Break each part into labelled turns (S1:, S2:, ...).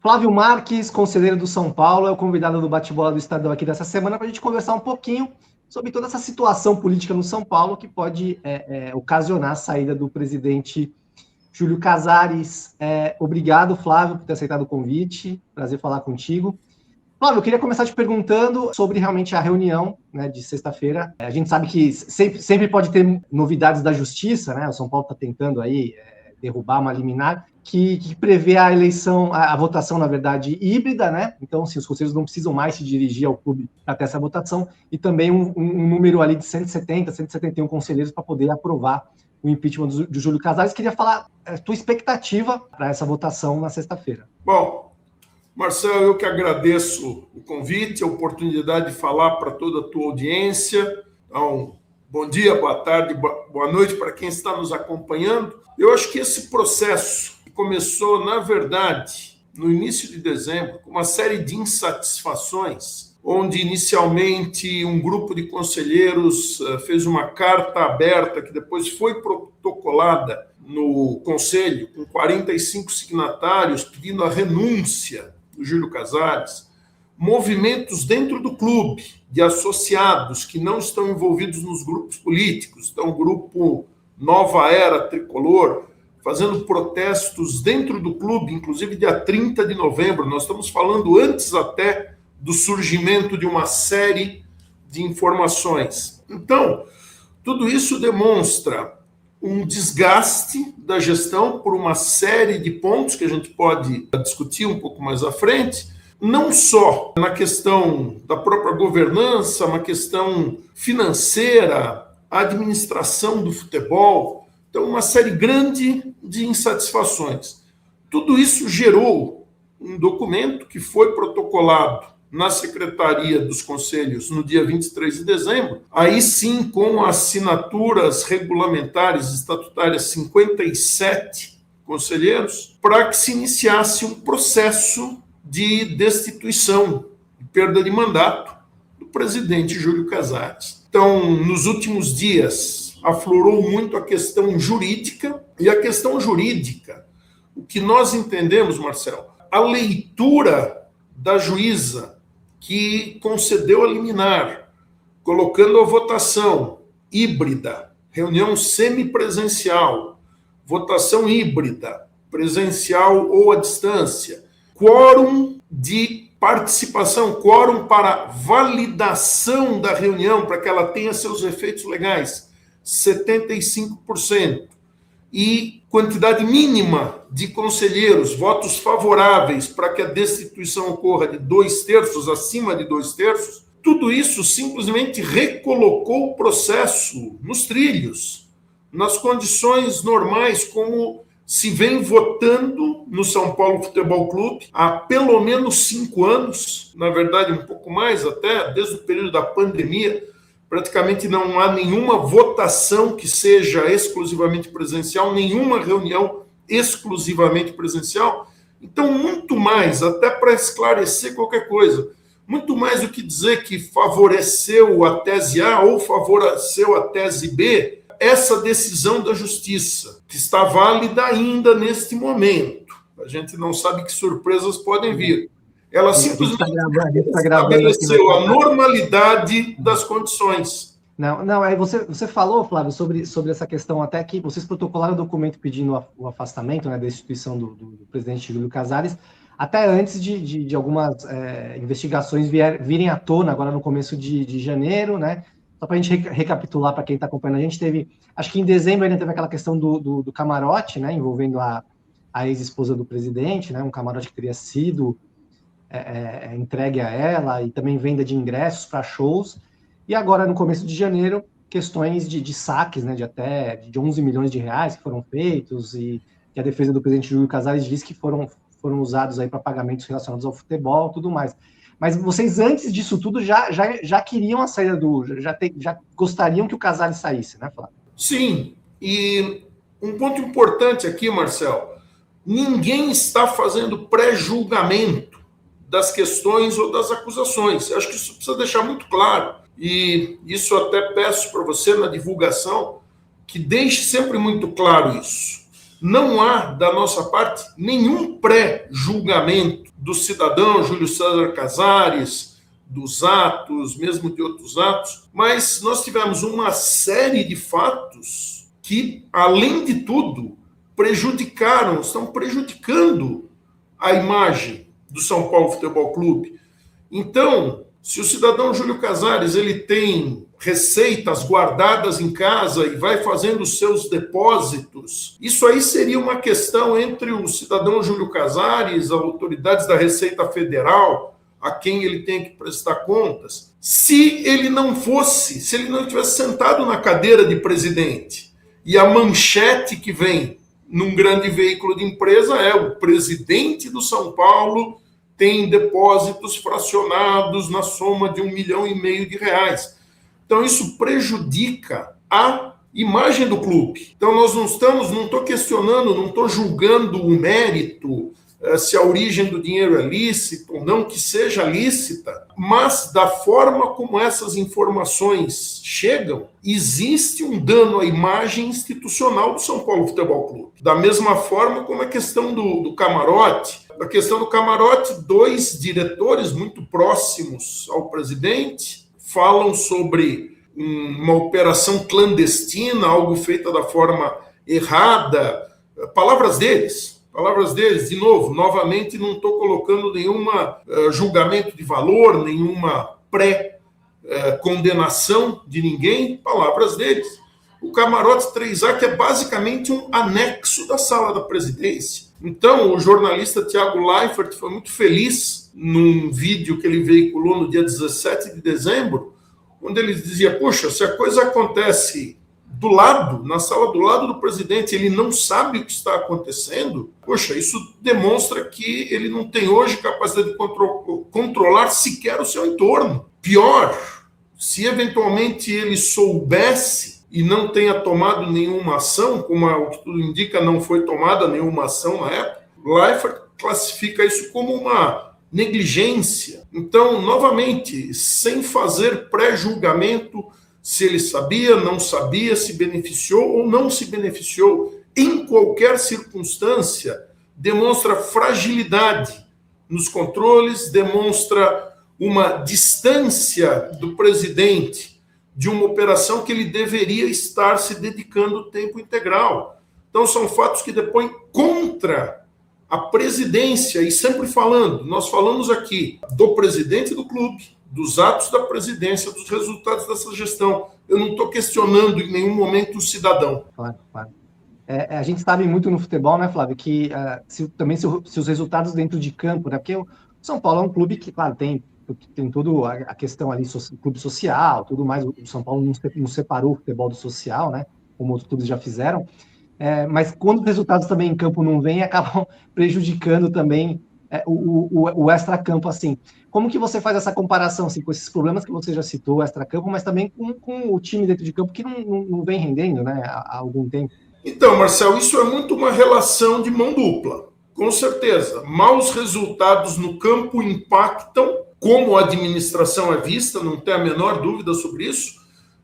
S1: Flávio Marques, conselheiro do São Paulo, é o convidado do bate-bola do Estadão aqui dessa semana para a gente conversar um pouquinho sobre toda essa situação política no São Paulo que pode ocasionar a saída do presidente Júlio Casares. Obrigado, Flávio, por ter aceitado o convite. Prazer falar contigo. Flávio, eu queria começar te perguntando sobre realmente a reunião, né, de sexta-feira. A gente sabe que sempre pode ter novidades da justiça, né? O São Paulo está tentando aí derrubar uma liminar que prevê a eleição, a votação, na verdade, híbrida, né? Então, assim, os conselheiros não precisam mais se dirigir ao clube para ter essa votação, e também um número ali de 170, 171 conselheiros para poder aprovar o impeachment do Júlio Casares. Queria falar a tua expectativa para essa votação na sexta-feira.
S2: Bom, Marcelo, eu que agradeço o convite, a oportunidade de falar para toda a tua audiência. Então, bom dia, boa tarde, boa noite para quem está nos acompanhando. Eu acho que esse processo começou, na verdade, no início de dezembro, com uma série de insatisfações, onde inicialmente um grupo de conselheiros fez uma carta aberta que depois foi protocolada no Conselho, com 45 signatários pedindo a renúncia do Júlio Casares, movimentos dentro do clube de associados que não estão envolvidos nos grupos políticos, então o grupo Nova Era Tricolor, fazendo protestos dentro do clube, inclusive dia 30 de novembro, nós estamos falando antes até do surgimento de uma série de informações. Então, tudo isso demonstra um desgaste da gestão por uma série de pontos que a gente pode discutir um pouco mais à frente, não só na questão da própria governança, uma questão financeira, a administração do futebol, então uma série grande de insatisfações. Tudo isso gerou um documento que foi protocolado na Secretaria dos Conselhos no dia 23 de dezembro, aí sim com assinaturas regulamentares estatutárias 57 conselheiros, para que se iniciasse um processo de destituição, de perda de mandato do presidente Júlio Casares. Então, nos últimos dias, aflorou muito a questão jurídica, e a questão jurídica, o que nós entendemos, Marcelo, a leitura da juíza que concedeu a liminar, colocando a votação híbrida, reunião semipresencial, votação híbrida, presencial ou à distância, quórum de participação, quórum para validação da reunião, para que ela tenha seus efeitos legais, 75%. E quantidade mínima de conselheiros, votos favoráveis para que a destituição ocorra de 2/3, acima de 2/3, tudo isso simplesmente recolocou o processo nos trilhos, nas condições normais, como se vem votando no São Paulo Futebol Clube há pelo menos 5 anos, na verdade um pouco mais até, desde o período da pandemia. Praticamente não há nenhuma votação que seja exclusivamente presencial, nenhuma reunião exclusivamente presencial. Então, muito mais, até para esclarecer qualquer coisa, muito mais do que dizer que favoreceu a tese A ou favoreceu a tese B, essa decisão da Justiça, que está válida ainda neste momento. A gente não sabe que surpresas podem vir. Ela simplesmente estabeleceu a normalidade das condições.
S1: Não, aí você falou, Flávio, sobre essa questão até que vocês protocolaram o documento pedindo o afastamento, né, da instituição do presidente Júlio Casares, até antes de algumas investigações virem à tona, agora no começo de janeiro, né? Só para a gente recapitular para quem está acompanhando, a gente teve, acho que em dezembro ainda teve aquela questão do camarote, né, envolvendo a ex-esposa do presidente, né, um camarote que teria sido entregue a ela, e também venda de ingressos para shows, e agora no começo de janeiro, questões de saques, né, de 11 milhões de reais que foram feitos, e a defesa do presidente Júlio Casares diz que foram usados aí para pagamentos relacionados ao futebol e tudo mais. Mas vocês, antes disso tudo, já queriam a saída já gostariam que o Casares saísse, né, Flávio?
S2: Sim, e um ponto importante aqui, Marcelo, ninguém está fazendo pré-julgamento das questões ou das acusações. Acho que isso precisa deixar muito claro. E isso até peço para você na divulgação, que deixe sempre muito claro isso. não há, da nossa parte, nenhum pré-julgamento do cidadão Júlio César Casares, dos atos, mesmo de outros atos, mas nós tivemos uma série de fatos que, além de tudo, estão prejudicando a imagem do São Paulo Futebol Clube. Então, se o cidadão Júlio Casares ele tem receitas guardadas em casa e vai fazendo os seus depósitos, isso aí seria uma questão entre o cidadão Júlio Casares, as autoridades da Receita Federal, a quem ele tem que prestar contas, se ele não tivesse sentado na cadeira de presidente e a manchete que vem num grande veículo de empresa é o presidente do São Paulo tem depósitos fracionados na soma de R$1,5 milhão. Então, isso prejudica a imagem do clube. Então, nós não estou questionando, não estou julgando o mérito, se a origem do dinheiro é lícita ou não, que seja lícita, mas da forma como essas informações chegam, existe um dano à imagem institucional do São Paulo Futebol Clube. Da mesma forma como a questão do camarote. A questão do camarote, 2 diretores muito próximos ao presidente falam sobre uma operação clandestina, algo feita da forma errada. Palavras deles, de novo, novamente não estou colocando nenhuma julgamento de valor, nenhuma pré-condenação de ninguém, palavras deles. O camarote 3A, que é basicamente um anexo da sala da presidência. Então, o jornalista Thiago Leifert foi muito feliz num vídeo que ele veiculou no dia 17 de dezembro, onde ele dizia, poxa, se a coisa acontece do lado, na sala do lado do presidente, ele não sabe o que está acontecendo, poxa, isso demonstra que ele não tem hoje capacidade de controlar sequer o seu entorno. Pior, se eventualmente ele soubesse e não tenha tomado nenhuma ação, como o que tudo indica, não foi tomada nenhuma ação na época, Leifert classifica isso como uma negligência. Então, novamente, sem fazer pré-julgamento, se ele sabia, não sabia, se beneficiou ou não se beneficiou, em qualquer circunstância, demonstra fragilidade nos controles, demonstra uma distância do presidente de uma operação que ele deveria estar se dedicando tempo integral. Então, são fatos que depõem contra a presidência, e sempre falando, nós falamos aqui do presidente do clube, dos atos da presidência, dos resultados dessa gestão. Eu não estou questionando em nenhum momento o cidadão.
S1: Claro, claro. A gente sabe muito no futebol, né, Flávio, que se os resultados dentro de campo, né, porque o São Paulo é um clube que, claro, tem toda a questão ali, clube social, tudo mais, o São Paulo não separou o futebol do social, né, como outros clubes já fizeram, mas quando os resultados também em campo não vêm, acabam prejudicando também o extracampo, assim. Como que você faz essa comparação, assim, com esses problemas que você já citou, o extracampo, mas também com o time dentro de campo que não vem rendendo, né, há algum tempo?
S2: Então, Marcelo, isso é muito uma relação de mão dupla, com certeza. Maus resultados no campo impactam como a administração é vista, não tem a menor dúvida sobre isso,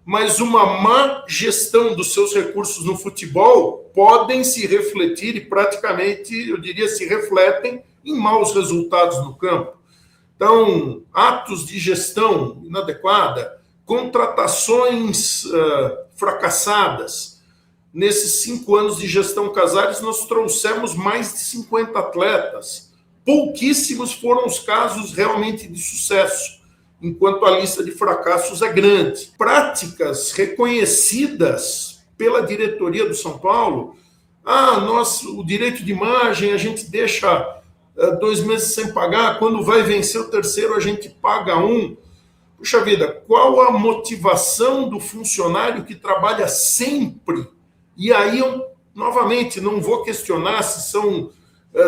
S2: mas uma má gestão dos seus recursos no futebol podem se refletir e praticamente, eu diria, se refletem em maus resultados no campo. Então, atos de gestão inadequada, contratações fracassadas. Nesses 5 anos de gestão Casares, nós trouxemos mais de 50 atletas. Pouquíssimos foram os casos realmente de sucesso, enquanto a lista de fracassos é grande. Práticas reconhecidas pela diretoria do São Paulo, o direito de imagem a gente deixa 2 meses sem pagar, quando vai vencer o terceiro a gente paga 1. Puxa vida, qual a motivação do funcionário que trabalha sempre? E aí eu, novamente, não vou questionar se são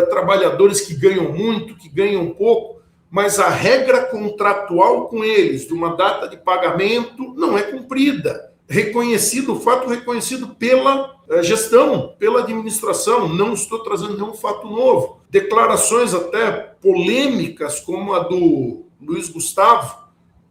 S2: trabalhadores que ganham muito, que ganham pouco, mas a regra contratual com eles, de uma data de pagamento, não é cumprida. O fato reconhecido pela gestão, pela administração, não estou trazendo nenhum fato novo. Declarações até polêmicas, como a do Luiz Gustavo,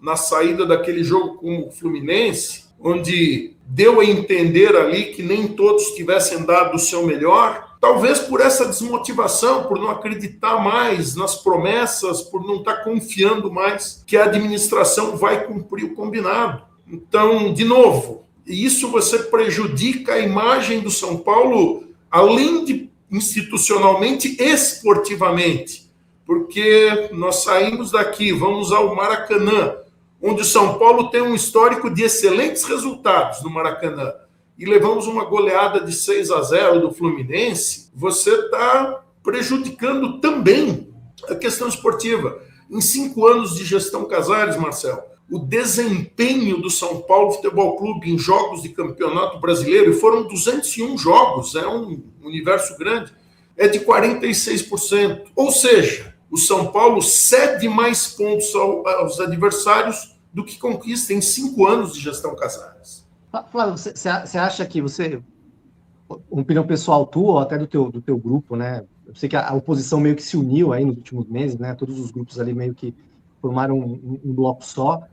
S2: na saída daquele jogo com o Fluminense, onde deu a entender ali que nem todos tivessem dado o seu melhor, Talvez por essa desmotivação, por não acreditar mais nas promessas, por não estar confiando mais que a administração vai cumprir o combinado. Então, de novo, isso você prejudica a imagem do São Paulo, além de institucionalmente, esportivamente, porque nós saímos daqui, vamos ao Maracanã, onde o São Paulo tem um histórico de excelentes resultados no Maracanã, e levamos uma goleada de 6-0 do Fluminense, você está prejudicando também a questão esportiva. Em 5 anos de gestão Casares, Marcelo, o desempenho do São Paulo Futebol Clube em jogos de campeonato brasileiro, e foram 201 jogos, é um universo grande, é de 46%. Ou seja, o São Paulo cede mais pontos aos adversários do que conquista em 5 anos de gestão Casares.
S1: Flávio, você acha que uma opinião pessoal tua, ou até do teu grupo, né? Eu sei que a oposição meio que se uniu aí nos últimos meses, né? Todos os grupos ali meio que formaram um bloco só.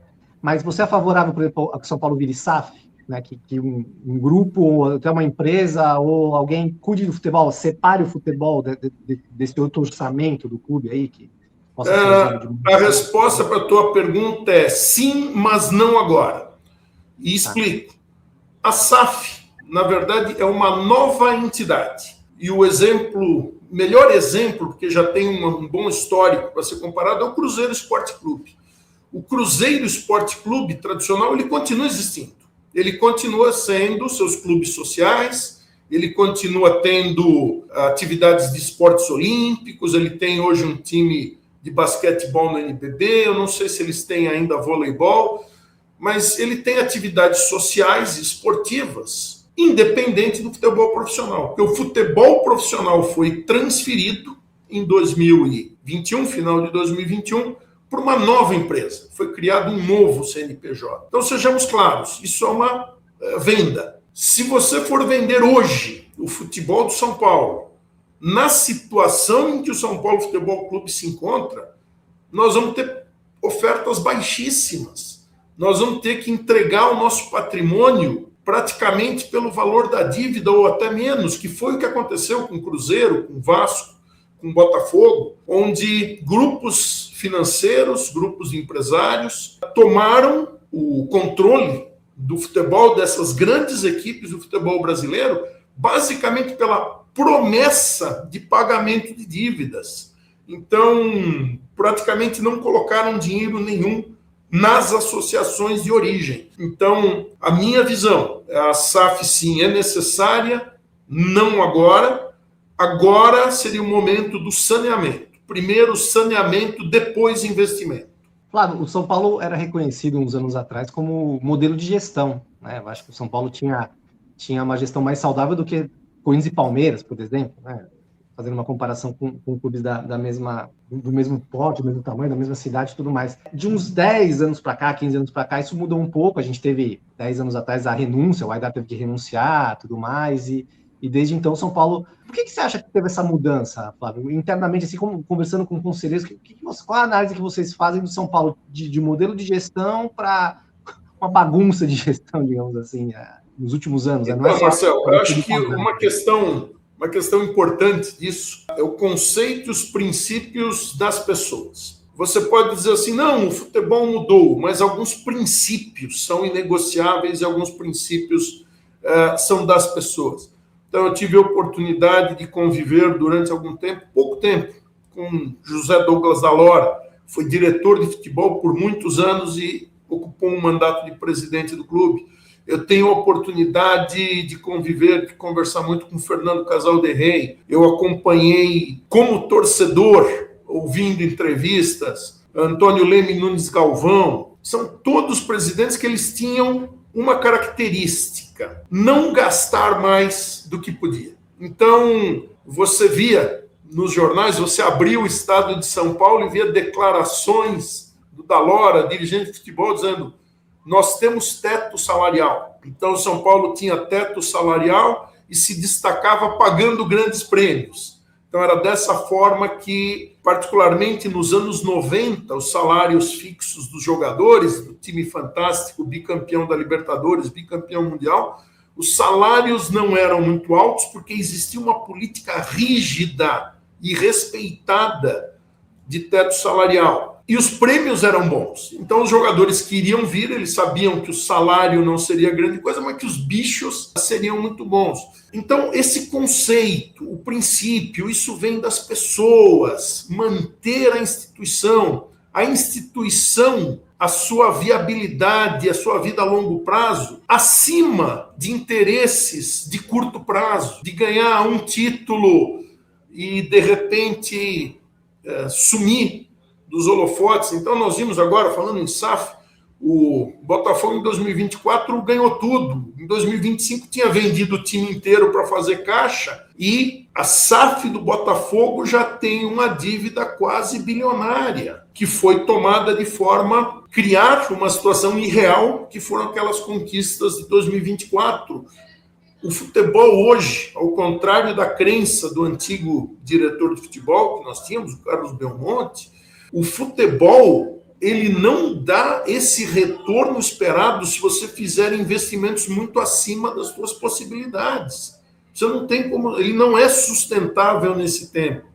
S1: Mas você é favorável, por exemplo, a que São Paulo vire SAF, né? Que um grupo, ou até uma empresa, ou alguém cuide do futebol, separe o futebol desse outro orçamento do clube aí, que possa ser usado
S2: a resposta para a tua pergunta é sim, mas não agora. E explico. A SAF, na verdade, é uma nova entidade. E o melhor exemplo, porque já tem um bom histórico para ser comparado, é o Cruzeiro Esporte Clube. O Cruzeiro Esporte Clube tradicional, ele continua existindo. Ele continua sendo seus clubes sociais, ele continua tendo atividades de esportes olímpicos, ele tem hoje um time de basquetebol no NBB, eu não sei se eles têm ainda voleibol, mas ele tem atividades sociais e esportivas, independente do futebol profissional. Porque o futebol profissional foi transferido em 2021, final de 2021, por uma nova empresa. Foi criado um novo CNPJ. Então, sejamos claros, isso é uma venda. Se você for vender hoje o futebol do São Paulo, na situação em que o São Paulo Futebol Clube se encontra, nós vamos ter ofertas baixíssimas. Nós vamos ter que entregar o nosso patrimônio praticamente pelo valor da dívida ou até menos, que foi o que aconteceu com o Cruzeiro, com o Vasco, com o Botafogo, onde grupos financeiros, grupos empresários tomaram o controle do futebol dessas grandes equipes do futebol brasileiro, basicamente pela promessa de pagamento de dívidas. Então, praticamente não colocaram dinheiro nenhum nas associações de origem. Então, a minha visão, a SAF sim é necessária, não agora. Agora seria o momento do saneamento. Primeiro saneamento, depois investimento.
S1: Flávio, o São Paulo era reconhecido uns anos atrás como modelo de gestão, né? Eu acho que o São Paulo tinha uma gestão mais saudável do que Corinthians e Palmeiras, por exemplo, né? Fazendo uma comparação com clubes do mesmo porte, do mesmo tamanho, da mesma cidade e tudo mais. De uns 10 anos para cá, 15 anos para cá, isso mudou um pouco. A gente teve, 10 anos atrás, a renúncia, o Aidar teve que renunciar, tudo mais, e desde então, São Paulo... Por que você acha que teve essa mudança, Flávio? Internamente, assim, conversando com conselheiros, qual a análise que vocês fazem do São Paulo de modelo de gestão para uma bagunça de gestão, digamos assim, nos últimos anos?
S2: Então, né? Marcelo, eu acho que uma questão importante disso é o conceito e os princípios das pessoas. Você pode dizer assim, não, o futebol mudou, mas alguns princípios são inegociáveis e alguns princípios são das pessoas. Então, eu tive a oportunidade de conviver durante algum tempo, pouco tempo, com José Douglas Dalora, foi diretor de futebol por muitos anos e ocupou um mandato de presidente do clube. Eu tenho a oportunidade de conviver, de conversar muito com Fernando Casal de Rey. Eu acompanhei como torcedor, ouvindo entrevistas, Antônio Leme Nunes Galvão. São todos presidentes que eles tinham uma característica: não gastar mais do que podia. Então, você via nos jornais, você abria o estado de São Paulo e via declarações do Dalora, dirigente de futebol, dizendo: nós temos teto salarial. Então, o São Paulo tinha teto salarial e se destacava pagando grandes prêmios. Então, era dessa forma que, particularmente nos anos 90, os salários fixos dos jogadores, do time fantástico, bicampeão da Libertadores, bicampeão mundial, os salários não eram muito altos porque existia uma política rígida e respeitada de teto salarial. E os prêmios eram bons. Então os jogadores queriam vir, eles sabiam que o salário não seria grande coisa, mas que os bichos seriam muito bons. Então esse conceito, o princípio, isso vem das pessoas, manter a instituição, a sua viabilidade, a sua vida a longo prazo, acima de interesses de curto prazo, de ganhar um título e, de repente, sumir dos holofotes. Então, nós vimos agora, falando em SAF, o Botafogo em 2024 ganhou tudo. Em 2025 tinha vendido o time inteiro para fazer caixa e a SAF do Botafogo já tem uma dívida quase bilionária, que foi tomada de forma a criar uma situação irreal, que foram aquelas conquistas de 2024. O futebol hoje, ao contrário da crença do antigo diretor de futebol que nós tínhamos, o Carlos Belmonte, o futebol ele não dá esse retorno esperado se você fizer investimentos muito acima das suas possibilidades. Você não tem como, ele não é sustentável nesse tempo,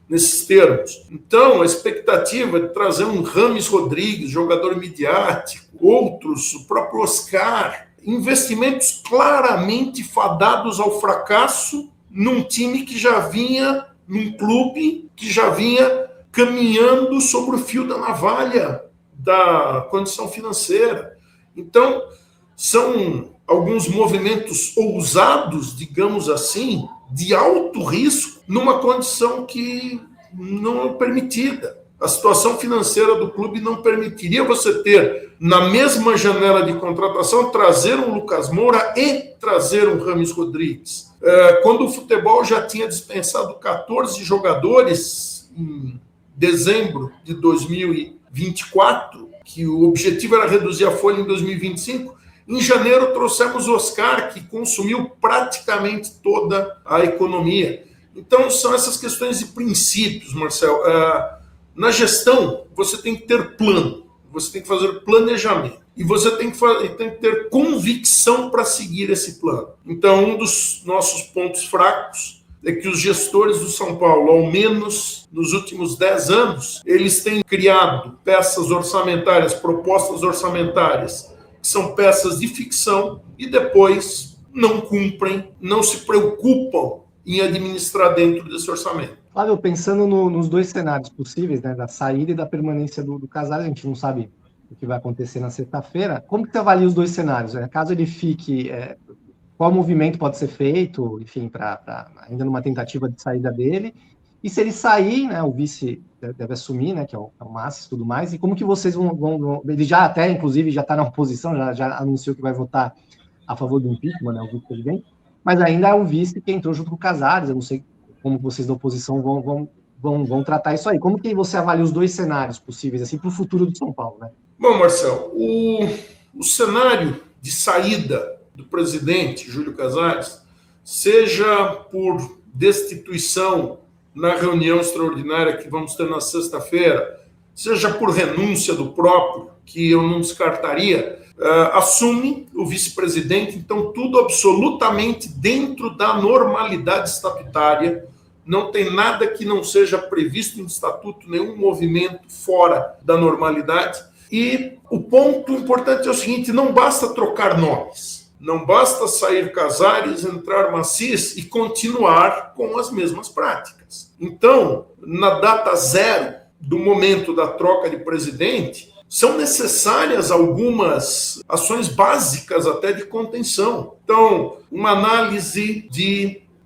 S2: nesses termos. Então, a expectativa de trazer um Rames Rodrigues, jogador midiático, outros, o próprio Oscar, investimentos claramente fadados ao fracasso num time que já vinha, num clube que já vinha caminhando sobre o fio da navalha da condição financeira. Então, são alguns movimentos ousados, digamos assim, de alto risco, numa condição que não é permitida. A situação financeira do clube não permitiria você ter, na mesma janela de contratação, trazer um Lucas Moura e trazer um Rames Rodrigues. Quando o futebol já tinha dispensado 14 jogadores em dezembro de 2024, que o objetivo era reduzir a folha em 2025, em janeiro trouxemos o Oscar, que consumiu praticamente toda a economia. Então, são essas questões de princípios, Marcel. Na gestão, você tem que ter plano, você tem que fazer planejamento e você tem que ter convicção para seguir esse plano. Então, um dos nossos pontos fracos é que os gestores do São Paulo, ao menos nos últimos 10 anos, eles têm criado peças orçamentárias, propostas orçamentárias, que são peças de ficção e depois não cumprem, não se preocupam em administrar dentro desse orçamento.
S1: Flávio, pensando nos dois cenários possíveis, né, da saída e da permanência do Casares, a gente não sabe o que vai acontecer na sexta-feira. Como que você avalia os dois cenários? Caso ele fique, qual movimento pode ser feito, enfim, ainda numa tentativa de saída dele? E se ele sair, né, o vice deve assumir, né, que é o Massi e tudo mais, e como que vocês vão ele já até, inclusive, já está na oposição, já anunciou que vai votar a favor do impeachment, né, o vice-presidente, mas ainda é um vice que entrou junto com o Casares, eu não sei como vocês da oposição vão tratar isso aí. Como que você avalia os dois cenários possíveis, assim, para o futuro do São Paulo, né?
S2: Bom, Marcel, o cenário de saída do presidente Júlio Casares, seja por destituição na reunião extraordinária que vamos ter na sexta-feira, seja por renúncia do próprio, que eu não descartaria, assume o vice-presidente, então tudo absolutamente dentro da normalidade estatutária, não tem nada que não seja previsto em estatuto, nenhum movimento fora da normalidade. E o ponto importante é o seguinte, não basta trocar nomes, não basta sair Casares, entrar Massis e continuar com as mesmas práticas. Então, na data zero do momento da troca de presidente, são necessárias algumas ações básicas até de contenção. Então, uma análise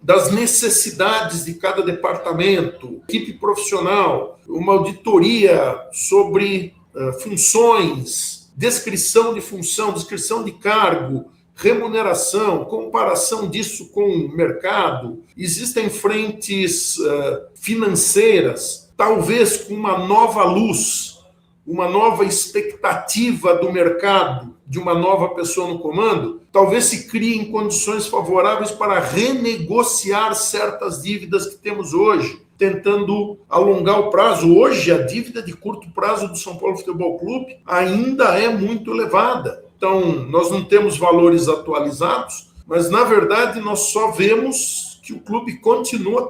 S2: das necessidades de cada departamento, equipe profissional, uma auditoria sobre funções, descrição de função, descrição de cargo, remuneração, comparação disso com o mercado. Existem frentes financeiras, talvez com uma nova luz, uma nova expectativa do mercado, de uma nova pessoa no comando, talvez se criem condições favoráveis para renegociar certas dívidas que temos hoje, tentando alongar o prazo. Hoje, a dívida de curto prazo do São Paulo Futebol Clube ainda é muito elevada. Então, nós não temos valores atualizados, mas na verdade nós só vemos que o clube continuou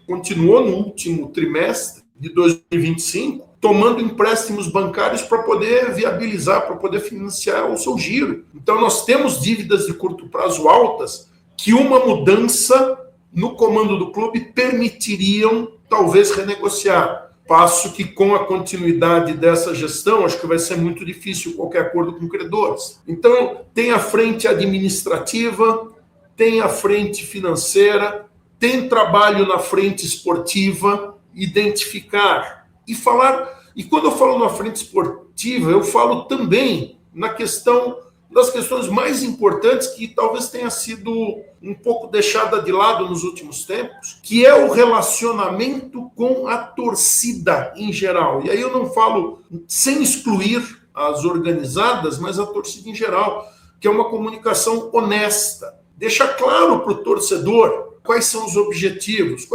S2: no último trimestre de 2025, tomando empréstimos bancários para poder viabilizar, para poder financiar o seu giro. Então nós temos dívidas de curto prazo altas que uma mudança no comando do clube permitiriam talvez renegociar. Passo que com a continuidade dessa gestão, acho que vai ser muito difícil qualquer acordo com credores. Então, tem a frente administrativa, tem a frente financeira, tem trabalho na frente esportiva, identificar e falar. E quando eu falo na frente esportiva, eu falo também na questão das questões mais importantes que talvez tenha sido um pouco deixada de lado nos últimos tempos, que é o relacionamento com a torcida em geral. E aí eu não falo sem excluir as organizadas, mas a torcida em geral, que é uma comunicação honesta. Deixa claro para o torcedor quais são os objetivos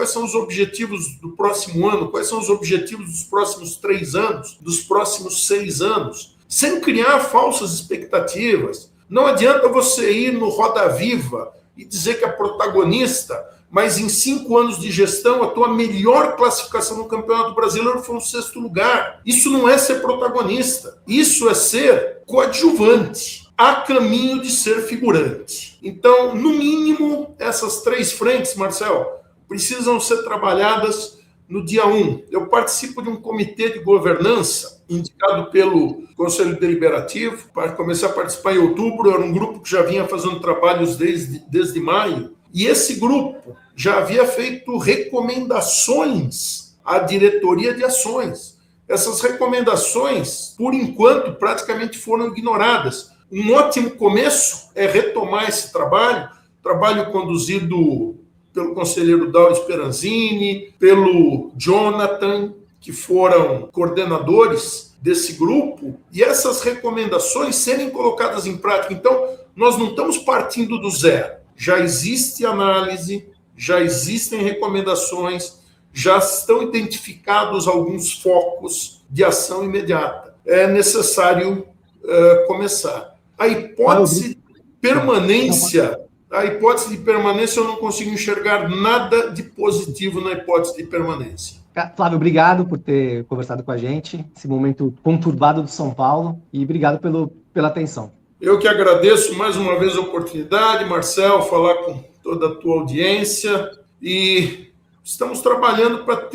S2: do próximo ano, quais são os objetivos dos próximos 3 anos, dos próximos 6 anos, sem criar falsas expectativas. Não adianta você ir no Roda Viva e dizer que é protagonista, mas em 5 anos de gestão a tua melhor classificação no Campeonato Brasileiro foi um 6º lugar. Isso não é ser protagonista, isso é ser coadjuvante, a caminho de ser figurante. Então, no mínimo, essas 3 frentes, Marcel, precisam ser trabalhadas no dia 1. Eu participo de um comitê de governança indicado pelo Conselho Deliberativo. Comecei a participar em outubro, era um grupo que já vinha fazendo trabalhos desde maio, e esse grupo já havia feito recomendações à diretoria de ações. Essas recomendações, por enquanto, praticamente foram ignoradas. Um ótimo começo é retomar esse trabalho conduzido pelo conselheiro Dauro Speranzini, pelo Jonathan, que foram coordenadores desse grupo, e essas recomendações serem colocadas em prática. Então, nós não estamos partindo do zero. Já existe análise, já existem recomendações, já estão identificados alguns focos de ação imediata. É necessário começar. A hipótese de permanência eu não consigo enxergar nada de positivo na hipótese de permanência.
S1: Flávio, obrigado por ter conversado com a gente, esse momento conturbado do São Paulo, e obrigado pela atenção.
S2: Eu que agradeço mais uma vez a oportunidade, Marcel, falar com toda a tua audiência, e estamos trabalhando para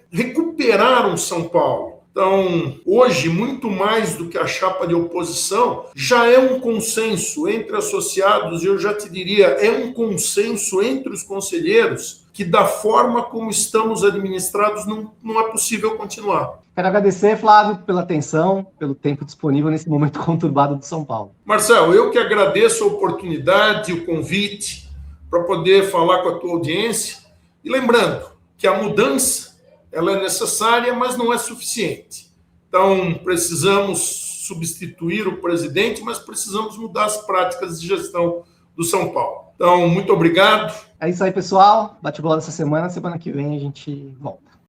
S2: recuperar um São Paulo. Então, hoje, muito mais do que a chapa de oposição, já é um consenso entre associados, e eu já te diria, é um consenso entre os conselheiros, que da forma como estamos administrados não é possível continuar.
S1: Quero agradecer, Flávio, pela atenção, pelo tempo disponível nesse momento conturbado de São Paulo.
S2: Marcel, eu que agradeço a oportunidade, o convite, para poder falar com a tua audiência. E lembrando que a mudança ela é necessária, mas não é suficiente. Então, precisamos substituir o presidente, mas precisamos mudar as práticas de gestão do São Paulo. Então, muito obrigado.
S1: É isso aí, pessoal. Bate-bola dessa semana. Semana que vem a gente volta.